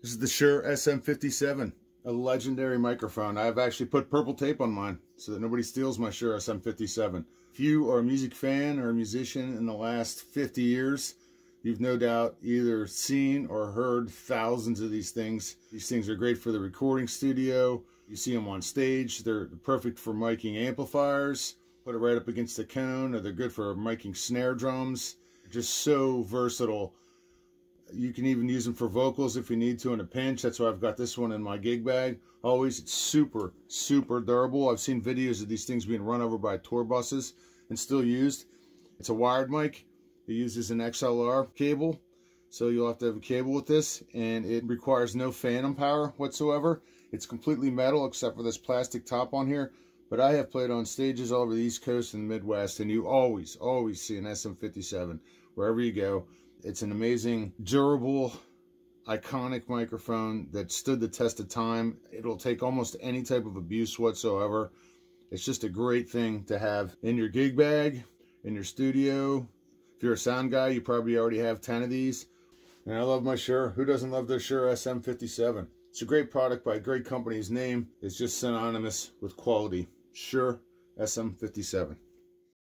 This is the Shure SM57, a legendary microphone. I've actually put purple tape on mine so that nobody steals my Shure SM57. If you are a music fan or a musician in the last 50 years, you've no doubt either seen or heard thousands of these things. These things are great for the recording studio. You see them on stage. They're perfect for miking amplifiers. Put it right up against the cone, or they're good for miking snare drums. Just so versatile. You can even use them for vocals if you need to in a pinch. That's why I've got this one in my gig bag. Always, it's super, super durable. I've seen videos of these things being run over by tour buses and still used. It's a wired mic. It uses an XLR cable, so you'll have to have a cable with this, and it requires no phantom power whatsoever. It's completely metal except for this plastic top on here, but I have played on stages all over the East Coast and the Midwest, and you always see an SM57 wherever you go. It's an amazing, durable, iconic microphone that stood the test of time. It'll take almost any type of abuse whatsoever. It's just a great thing to have in your gig bag, in your studio. If you're a sound guy, you probably already have 10 of these. And I love my Shure. Who doesn't love their Shure SM57? It's a great product by a great company. His name is just synonymous with quality. Shure SM57.